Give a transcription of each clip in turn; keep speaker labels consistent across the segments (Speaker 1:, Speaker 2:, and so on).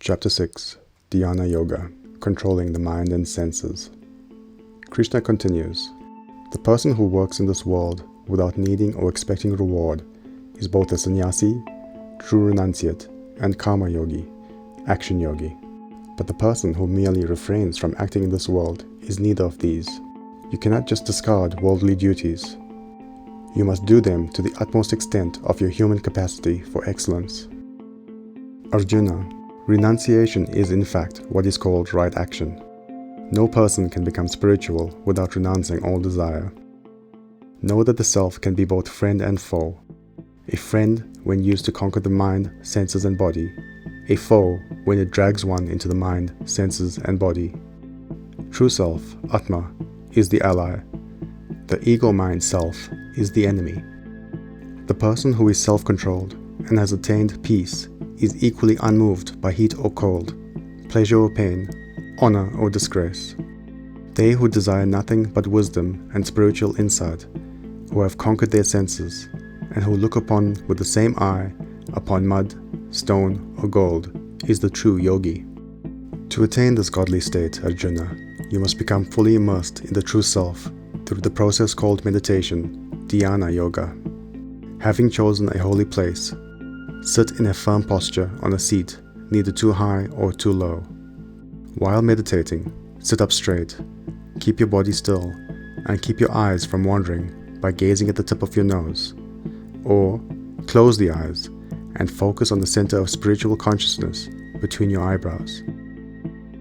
Speaker 1: Chapter 6 Dhyana Yoga, Controlling the Mind and Senses. Krishna continues, the person who works in this world without needing or expecting reward is both a sannyasi, true renunciate, and karma yogi, action yogi. But the person who merely refrains from acting in this world is neither of these. You cannot just discard worldly duties. You must do them to the utmost extent of your human capacity for excellence. Arjuna, renunciation is in fact what is called right action. No person can become spiritual without renouncing all desire. Know that the self can be both friend and foe. A friend when used to conquer the mind, senses and body. A foe when it drags one into the mind, senses and body. True self, Atma, is the ally. The ego mind self is the enemy. The person who is self-controlled and has attained peace is equally unmoved by heat or cold, pleasure or pain, honor or disgrace. They who desire nothing but wisdom and spiritual insight, who have conquered their senses, and who look upon with the same eye upon mud, stone or gold, is the true yogi. To attain this godly state, Arjuna, you must become fully immersed in the true self through the process called meditation, Dhyana Yoga. Having chosen a holy place, sit in a firm posture on a seat, neither too high or too low. While meditating, sit up straight, keep your body still, and keep your eyes from wandering by gazing at the tip of your nose. Or, close the eyes and focus on the center of spiritual consciousness between your eyebrows.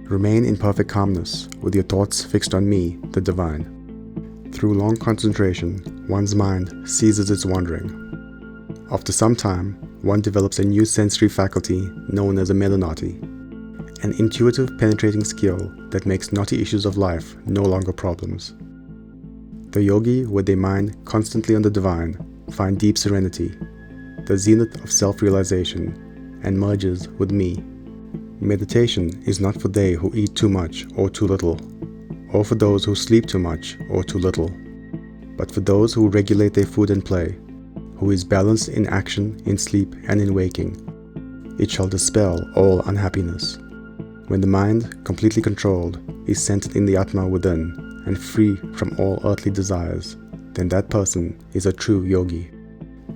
Speaker 1: Remain in perfect calmness with your thoughts fixed on me, the Divine. Through long concentration, one's mind ceases its wandering. After some time, one develops a new sensory faculty known as a melanoti, an intuitive penetrating skill that makes knotty issues of life no longer problems. The yogi, with their mind constantly on the Divine, find deep serenity, the zenith of self-realization, and merges with me. Meditation is not for they who eat too much or too little, or for those who sleep too much or too little, but for those who regulate their food and play, who is balanced in action, in sleep, and in waking. It shall dispel all unhappiness. When the mind, completely controlled, is centered in the Atma within and free from all earthly desires, then that person is a true yogi.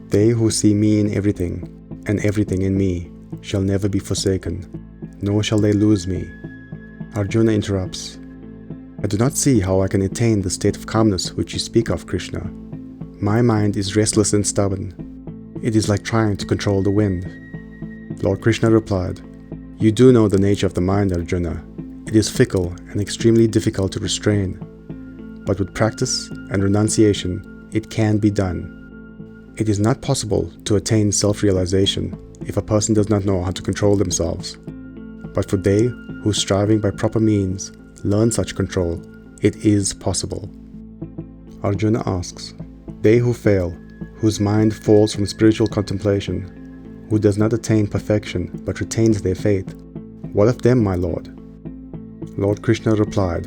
Speaker 1: They who see me in everything, and everything in me, shall never be forsaken, nor shall they lose me. Arjuna interrupts, I do not see how I can attain the state of calmness which you speak of, Krishna. My mind is restless and stubborn. It is like trying to control the wind. Lord Krishna replied, you do know the nature of the mind, Arjuna. It is fickle and extremely difficult to restrain. But with practice and renunciation, it can be done. It is not possible to attain self-realization if a person does not know how to control themselves. But for they who, striving by proper means, learn such control, it is possible. Arjuna asks, they who fail, whose mind falls from spiritual contemplation, who does not attain perfection but retains their faith, what of them, my Lord? Lord Krishna replied,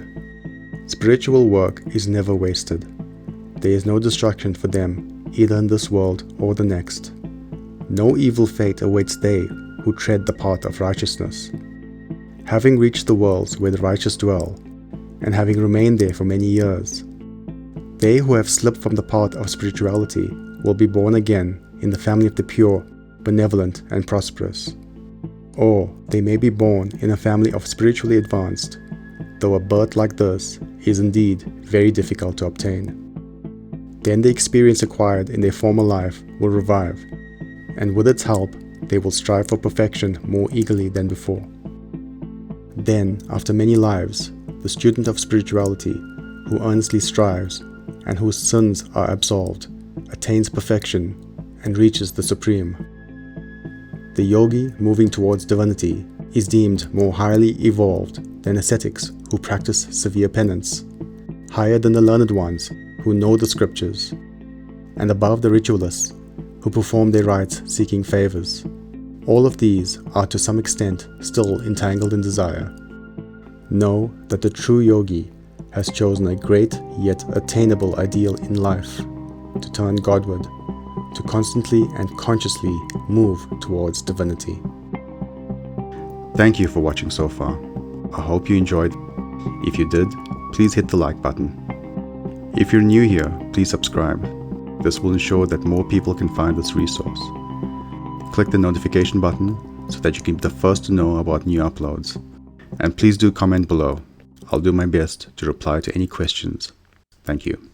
Speaker 1: spiritual work is never wasted. There is no destruction for them, either in this world or the next. No evil fate awaits they who tread the path of righteousness. Having reached the worlds where the righteous dwell, and having remained there for many years, they who have slipped from the path of spirituality will be born again in the family of the pure, benevolent and prosperous. Or they may be born in a family of spiritually advanced, though a birth like this is indeed very difficult to obtain. Then the experience acquired in their former life will revive, and with its help they will strive for perfection more eagerly than before. Then, after many lives, the student of spirituality, who earnestly strives, and whose sins are absolved, attains perfection and reaches the Supreme. The yogi moving towards divinity is deemed more highly evolved than ascetics who practice severe penance, higher than the learned ones who know the scriptures, and above the ritualists who perform their rites seeking favors. All of these are to some extent still entangled in desire. Know that the true yogi has chosen a great yet attainable ideal in life, to turn Godward, to constantly and consciously move towards divinity. Thank you for watching so far. I hope you enjoyed. If you did, please hit the like button. If you're new here, please subscribe. This will ensure that more people can find this resource. Click the notification button so that you can be the first to know about new uploads. And please do comment below. I'll do my best to reply to any questions. Thank you.